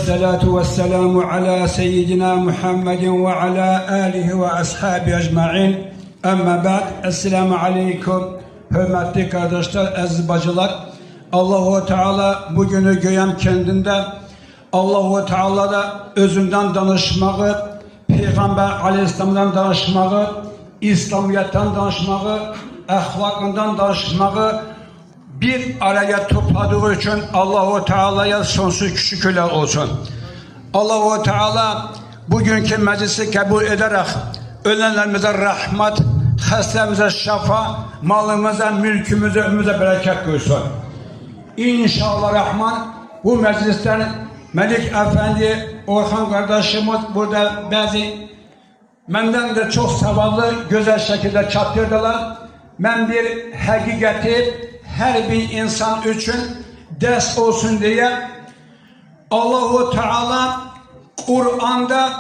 والصلاة والسلام على سيدنا محمد وعلى آله وأصحابه أجمعين. Amma ba'd. Esselamu Aleyküm. Hürmetli kardeşler, aziz bacılar. Allahu Teala bugünü göğem kendinde Allahu Teala da özünden danışmağı, Peygamber Aleyhisselam'dan danışmağı, İslamiyet'ten danışmağı, ahlakından danışmağı bir araya topladığı için Allahu Teala'ya sonsuz şükürler olsun. Allahu Teala bugünkü meclisi kabul ederek ölenlerimize rahmet, hastalarımıza şafa, malımıza, mülkümüze, ömrümüze bereket koysun. İnşallah Rahman bu meclisten Melik Efendi, Orhan kardeşimiz burada bazı benden de çok sevaplı, güzel şekilde çatırdılar. Ben bir hakikati her bir insan için ders olsun diye Allahu Teala Kur'an'da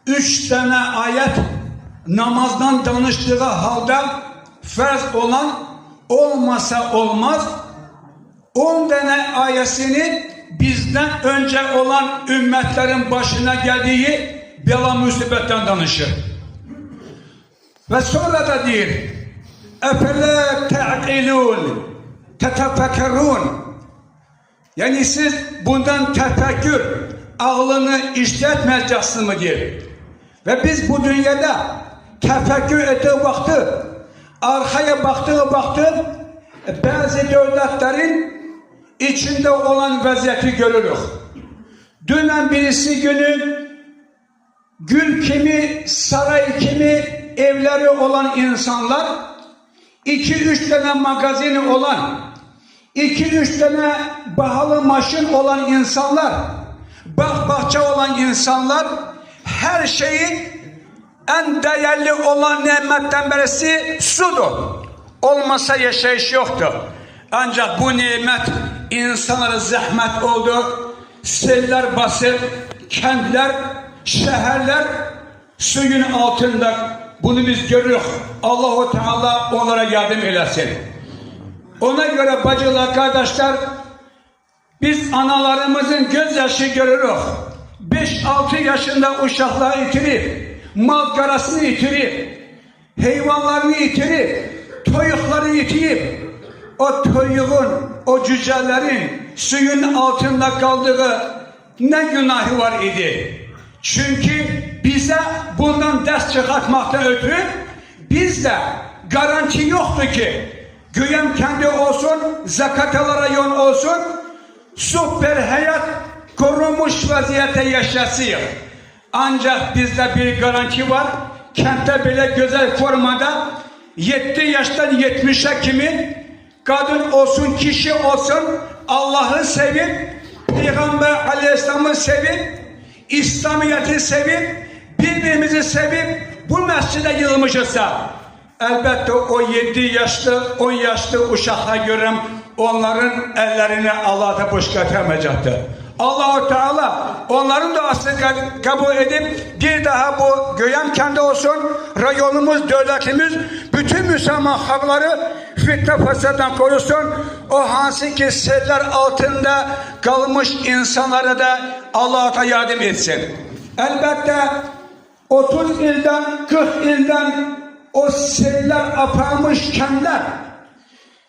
3 tane ayet namazdan danıştığı halde farz olan olmasa olmaz 10 tane ayesini bizden önce olan ümmetlerin başına geldiği bela musibetten danışır. Ve sonra da diyor اَفَلَا تَعْقِلُونَ تَتَفَكَرُونَ Yani siz bundan tefekkür, ağlını işletmeyeceksiniz mi diyor. Ve biz bu dünyada tefekkür ettiği vakti, arkaya baktığı vakti bazı devletlerin içinde olan vaziyeti görürüz. Dünden birisi günü gül kimi, saray kimi evleri olan insanlar, 2-3 tane magazini olan, 2-3 tane pahalı maşın olan insanlar, bahçe olan insanlar, her şeyin en değerli olan nimetten birisi sudur. Olmasa yaşayış yoktur. Ancak bu nimet insanlara zahmet oldu. Seller basıp, kentler, şehirler suyun altında. Bunu biz görüyoruz. Allahu Teala onlara yardım eylesin. Ona göre bacılar, kardeşler, biz analarımızın gözyaşı görürüz. 5-6 yaşında uşaklar itirir, mal karasını itirir, hayvanlarını itirir, toyukları itirir. O toyuğun, o cücelerin suyun altında kaldığı ne günahı var idi? Çünkü bize bundan ders çıkartmaktan ötürü bizde garanti yoktu ki güyem kendi olsun, zakatalara yön olsun, süper hayat korunmuş vaziyette yaşasıyor. Ancak bizde bir garanti var. Kentte bile güzel formada 7 yaştan 70'e kimi kadın olsun, kişi olsun Allah'ı sevip, Peygamber Aleyhisselam'ı sevip, İslamiyet'i sevip, birbirimizi sevip bu mescide yığılmışızsa elbette o 7 yaşlı, 10 yaşlı uşakla görüm onların ellerini Allah'a boş getirmeyecektir. Allah-u Teala onların duasını kabul edip bir daha bu göğem kendi olsun, rayonumuz, devletimiz, bütün Müslüman halkları fitne fesattan korusun. O hansı ki seller altında kalmış insanlara da Allah-u Teala yardım etsin. Elbette 30 ilden, 40 ilden o seller aparmış kentler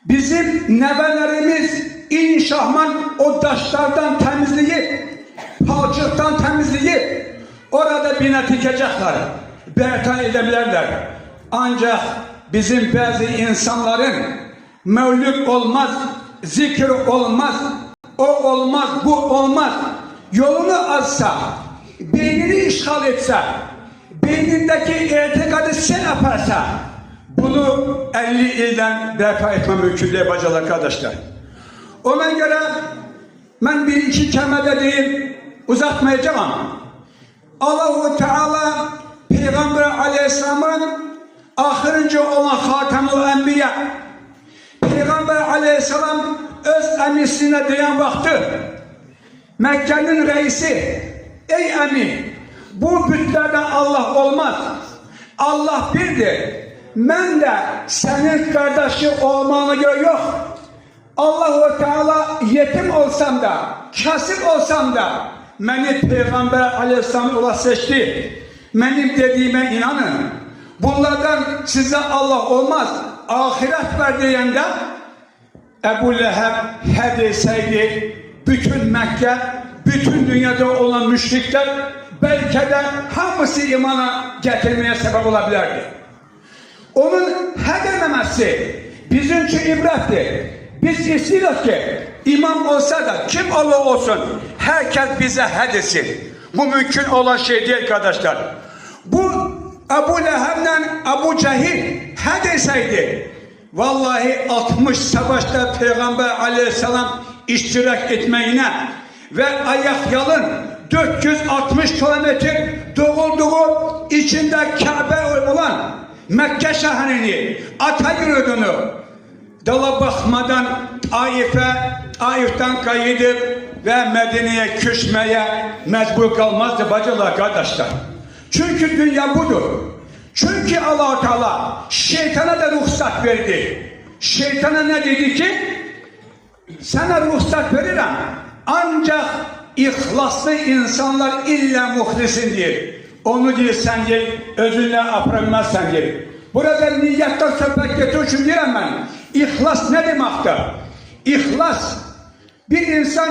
bizim nevelerimiz İnşahman o taşlardan temizleyip, palçıktan temizleyip orada bina dikecekler, bertan edebilirler. Ancak bizim bazı insanların mevlüt olmaz, zikir olmaz, o olmaz, bu olmaz. Yolunu azsa, beynini işgal etse, beynindeki itikadı sen yaparsa, bunu 50 ilden berpa etme mümkün değil bacılar, kardeşler. Ona göre ben bir iki kelime diyeyim, uzatmayacağım ama Allah-u Teala Peygamber Aleyhisselam'ın ahirci olan Hatemül Enbiya Peygamber Aleyhisselam öz emisine diyen vakti Mekke'nin reisi, ey emi bu bütlerden Allah olmaz, Allah birdir, ben de senin kardeşi olmana göre yok. Allah-u Teala yetim olsam da, kasıp olsam da, beni Peygamber Aleyhisselam olarak seçti. Benim dediğime inanın. Bunlardan size Allah olmaz, ahiret ver diyende Ebu Leheb he deseydi bütün Mekke, bütün dünyada olan müşrikler belki de hamısı imana getirmeye sebep olabilirdi. Onun he dememesi bizim için ibrettir. Biz istiyoruz ki imam olsa da kim Allah olsun herkes bize he desin. Bu mümkün olan şey değil arkadaşlar. Bu Ebu Leheb'le Ebu Cehil he deseydi vallahi 60 savaşta Peygamber Aleyhisselam iştirak etmeyine ve ayak yalın 460 kilometre doğulduğu içinde Kabe olan Mekke şehrini ata yürüdüğünü dala bakmadan Taif'ten kayıdıp ve Medine'ye küçmeye mecbur kalmazdı bacılar kardeşler. Çünkü dünya budur. Çünkü Allah Teala şeytana da ruhsat verdi. Şeytana ne dedi ki? Sana ruhsat veririm. Ancak ihlaslı insanlar illa muhlisin diye. Onu diye sen diye özünle apramazsan diye. Burada niyetten sohbet getir için diyorum ben. İhlas ne demektir? İhlas bir insan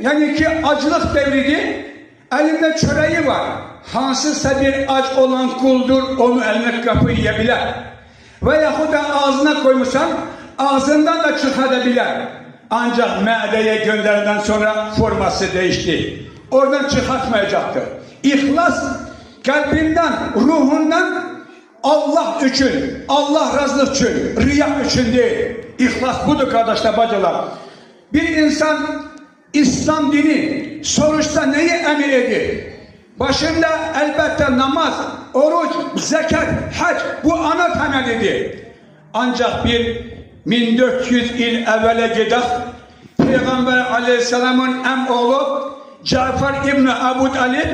yani ki acılık devridi elinde çöreği var. Hansızsa bir aç olan kuldur onu eline kapı yiyebilir. Veyahut da ağzına koymuşsan ağzından da çıkarabilir. Ancak me'deye gönderilen sonra forması değişti. Oradan çıkartmayacaktır. İhlas kalbinden, ruhundan Allah için, Allah razılık için, riya için değil. İhlas budur kardeşler, bacılar. Bir insan İslam dini sonuçta neyi emir edir? Başında elbette namaz, oruç, zekat, hac bu ana temelidir. Ancak bir 1400 yıl evvele gider Peygamber Aleyhisselam'ın oğlu Cafer İbni Ebu Talib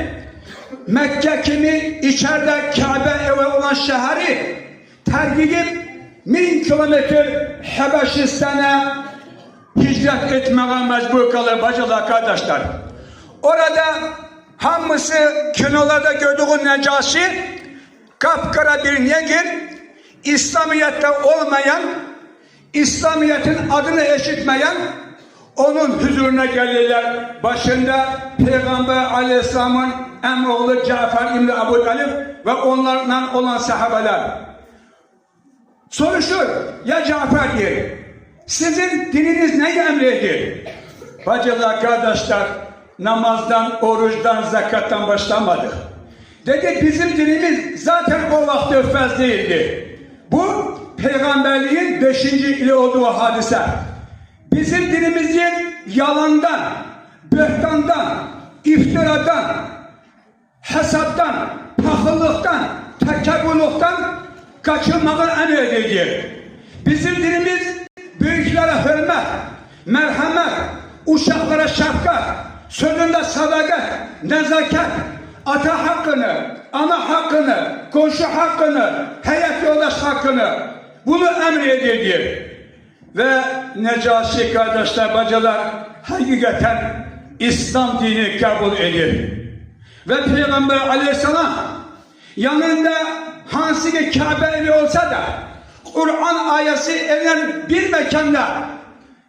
Mekke kimi içeride Kabe evi olan şehri terk edip 1000 kilometre Habeşistan'a hicret etmeye mecbur kalır bacılar kardeşler. Orada hamısı kinolarda gördüğü Necaşi kapkara bir negir, İslamiyet'te olmayan, İslamiyet'in adını eşitmeyen onun huzuruna gelirler. Başında Peygamber Aleyhisselam'ın oğlu Cafer İbni Ebu Talib ve onlarla olan sahabeler. Soruşur, ya Cafer diyor, sizin dininiz neyi emrediyor? Bacılar kardeşler, namazdan, oruçtan, zakattan başlamadı. Dedi bizim dinimiz zaten o vakti öfez değildi. Bu peygamberliğin 5. ili olduğu hadise. Bizim dinimizin yalandan, böhtandan, iftiradan, hesaptan, pahalılıktan, tekebbürlükten kaçınmağı emrediyor. Bizim dinimiz büyüklere hürmet, merhamet, uşaklara şefkat, sözünde sadakat, nezaket, ata hakkını, ana hakkını, komşu hakkını, hayat yoldaş hakkını bunu emrediyor. Ve Necaşi kardeşler, bacılar hakikaten İslam dini kabul edir. Ve Peygamber Aleyhisselam yanında hansı ki Kabe evi olsa da Kur'an ayeti inen bir mekanda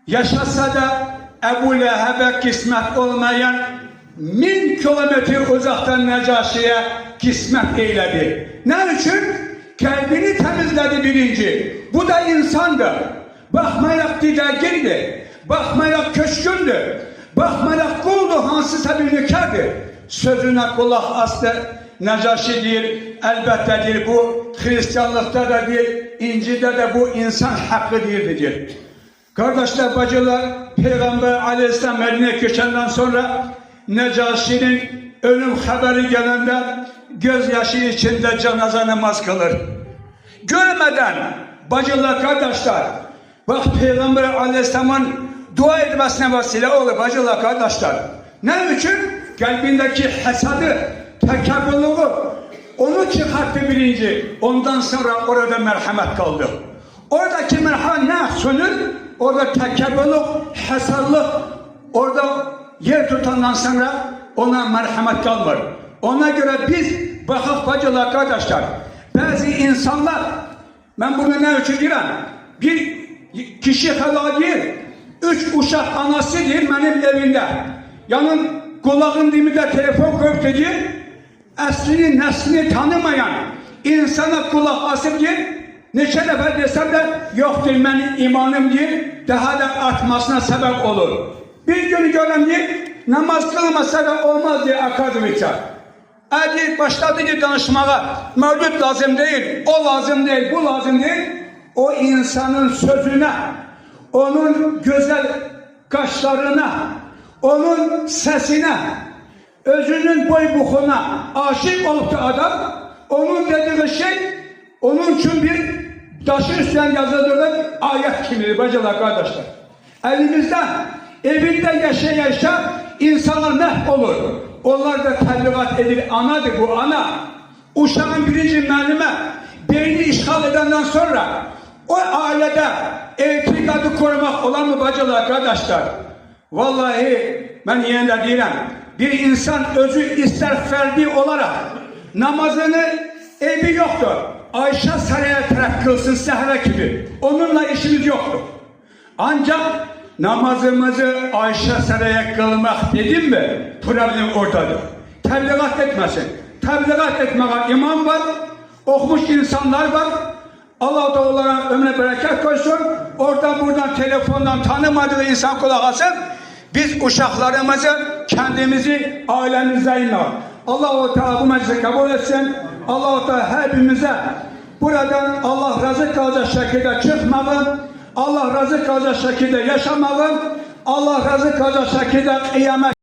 yaşasa da Ebu Leheb'e kısmet olmayan 1000 kilometre uzaktan Necaşi'ye kısmet eyledi. Ne için? Kalbini temizledi birinci. Bu da insandır. Bakmayak didagirdi. Bakmayak köşkündü. Bakmayak kuldu hansısa bir nükerdi. Sözüne kulak astı. Necaşi değil, elbette değil. Bu Hristiyanlıkta da değil, İncil'de de bu insan hakkı değildir. Kardeşler, bacılar, Peygamber Aleyhisselam Medine'ye köçenden sonra Necaşi'nin ölüm haberi gelende gözyaşı içinde cenaze namaz kılır. Görmeden bacılar, kardeşler, bak Peygamber Aleyhisselam'ın dua etmesine vesile olur bacılar, kardeşler. Ne için? Kalbindeki hesadı, tekebbürlüğü onu çıkarttı birinci. Ondan sonra orada merhamet kaldı. Oradaki merhamet ne sönür? Orada tekebbürlük, hesallık, orada yer tutandan sonra ona merhamet kalmır. Ona göre biz bakaq bacılar, kardeşler, bazı insanlar, ben bunu ne için deyirəm? Bir kişi həla deyir, 3 uşaq anası deyir benim evimde. Yanın kulağın dibinde telefon koyup deyir, əslini, nəslini tanımayan insana kulak asıp deyir, neçə nəfər desem de yoktur benim imanım deyir, daha da artmasına sebep olur. Bir gün görəm deyir, namaz kılmasa da olmaz diye akademikçe. Adi başladı ki danışmağa, mevlüt lazım değil, o lazım değil, bu lazım değil. O insanın sözüne, onun güzel kaşlarına, onun sesine, özünün boy buxuna aşık olup da adam, onun dediği şey, onun için bir taşı üstünden yazıldığı ayet kimidir bacılar, kardeşler. Elimizde, evinde yaşa insanlar məhv olur. Onlar da təbliğat edir, anadır bu ana. Uşağın birinci müəllime beyni işgal edenden sonra o ailede etikadı korumak olan mı bacılar, kardeşler? Vallahi ben yine de deyirəm, bir insan özü ister ferdi olarak namazını evi yoktur. Ayşe saraya taraf kılsın sehre gibi. Onunla işimiz yoktur. Ancak namazımızı Ayşe saraya kılmak dedim mi problem oradadır. Tebliğat etmesin. Tebliğat etmeye imam var, okumuş insanlar var. Allah da onlara ömrüne bereket koysun. Oradan buradan telefondan tanımadığı insan kulak asın. Biz uşaklarımızı, kendimizi, ailemize inanalım. Allah-u Teala bu meclisi kabul etsin. Allah-u Teala hepimize buradan Allah razı kalacak şekilde çıkmayın. Allah razı kalacak şekilde yaşamayın. Allah razı kalacak şekilde kıyamet